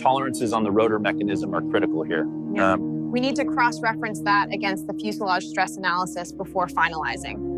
tolerances on the rotor mechanism are critical here. Yeah. We need to cross-reference that against the fuselage stress analysis before finalizing.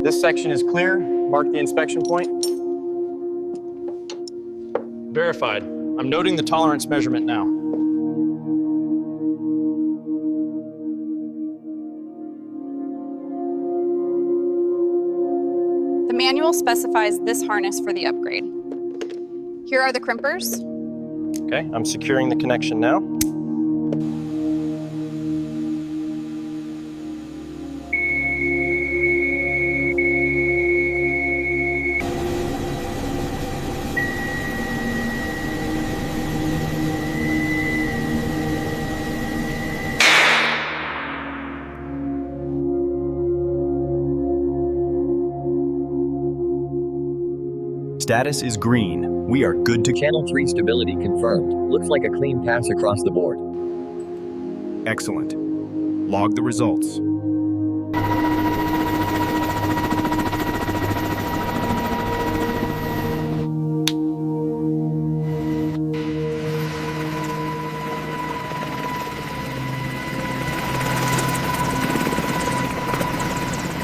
This section is clear. Mark the inspection point. Verified. I'm noting the tolerance measurement now. The manual specifies this harness for the upgrade. Here are the crimpers. Okay, I'm securing the connection now. Status is green. We are good to Channel 3 stability confirmed. Looks like a clean pass across the board. Excellent. Log the results.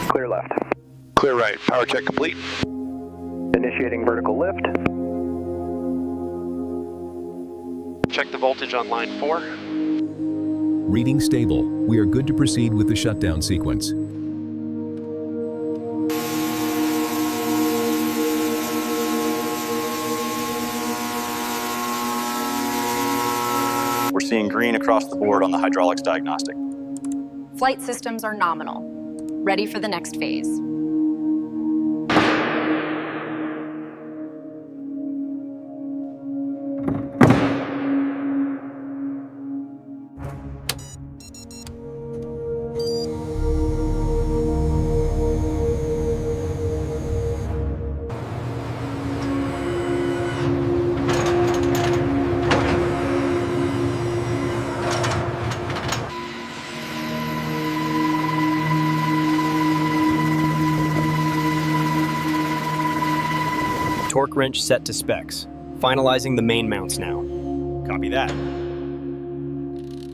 Clear left. Clear right. Power check complete. Initiating vertical lift. Check the voltage on line 4. Reading stable. We are good to proceed with the shutdown sequence. We're seeing green across the board on the hydraulics diagnostic. Flight systems are nominal. Ready for the next phase. Torque wrench set to specs. Finalizing the main mounts now. Copy that.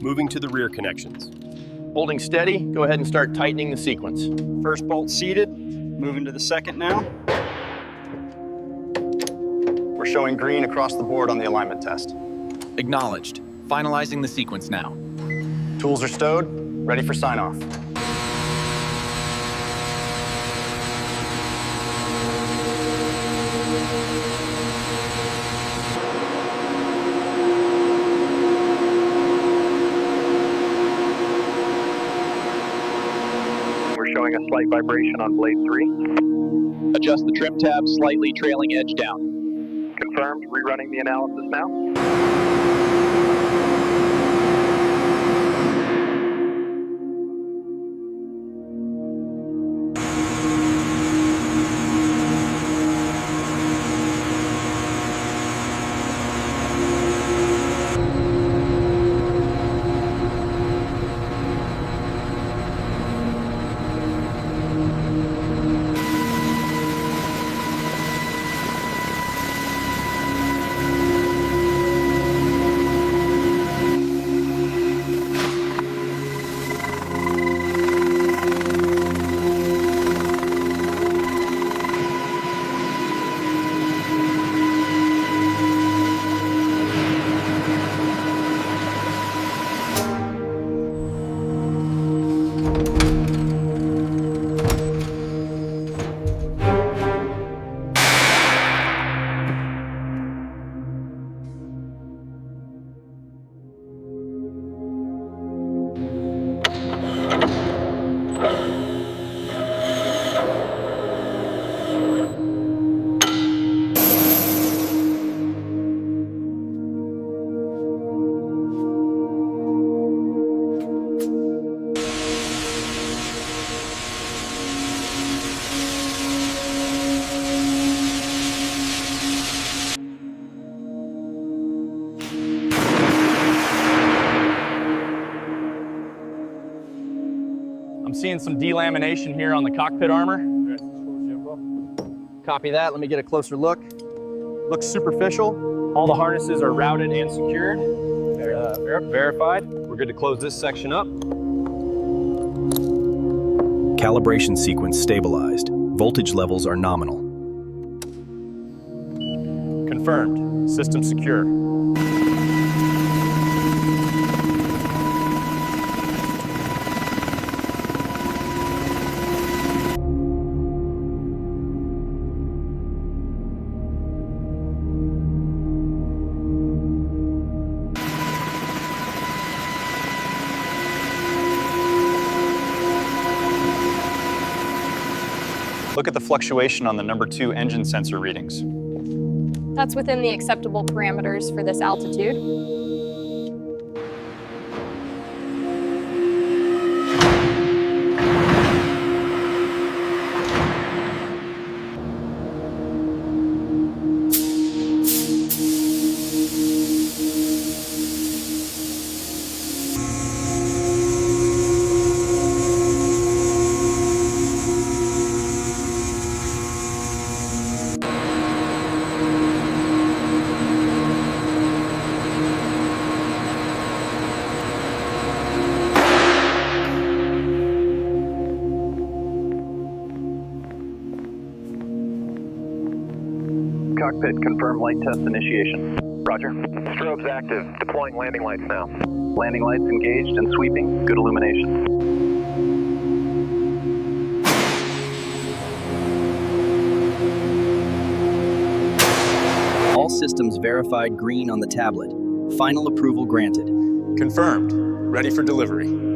Moving to the rear connections. Holding steady, go ahead and start tightening the sequence. First bolt seated, moving to the second now. We're showing green across the board on the alignment test. Acknowledged. Finalizing the sequence now. Tools are stowed, ready for sign-off. We're showing a slight vibration on blade 3. Adjust the trim tab slightly, trailing edge down. Confirmed. Rerunning the analysis now. I'm seeing some delamination here on the cockpit armor. Copy that, let me get a closer look. Looks superficial. All the harnesses are routed and secured. Verified. We're good to close this section up. Calibration sequence stabilized. Voltage levels are nominal. Confirmed. System secure. Look at the fluctuation on the number 2 engine sensor readings. That's within the acceptable parameters for this altitude. Cockpit, confirm light test initiation. Roger. Strobes active. Deploying landing lights now. Landing lights engaged and sweeping. Good illumination. All systems verified green on the tablet. Final approval granted. Confirmed. Ready for delivery.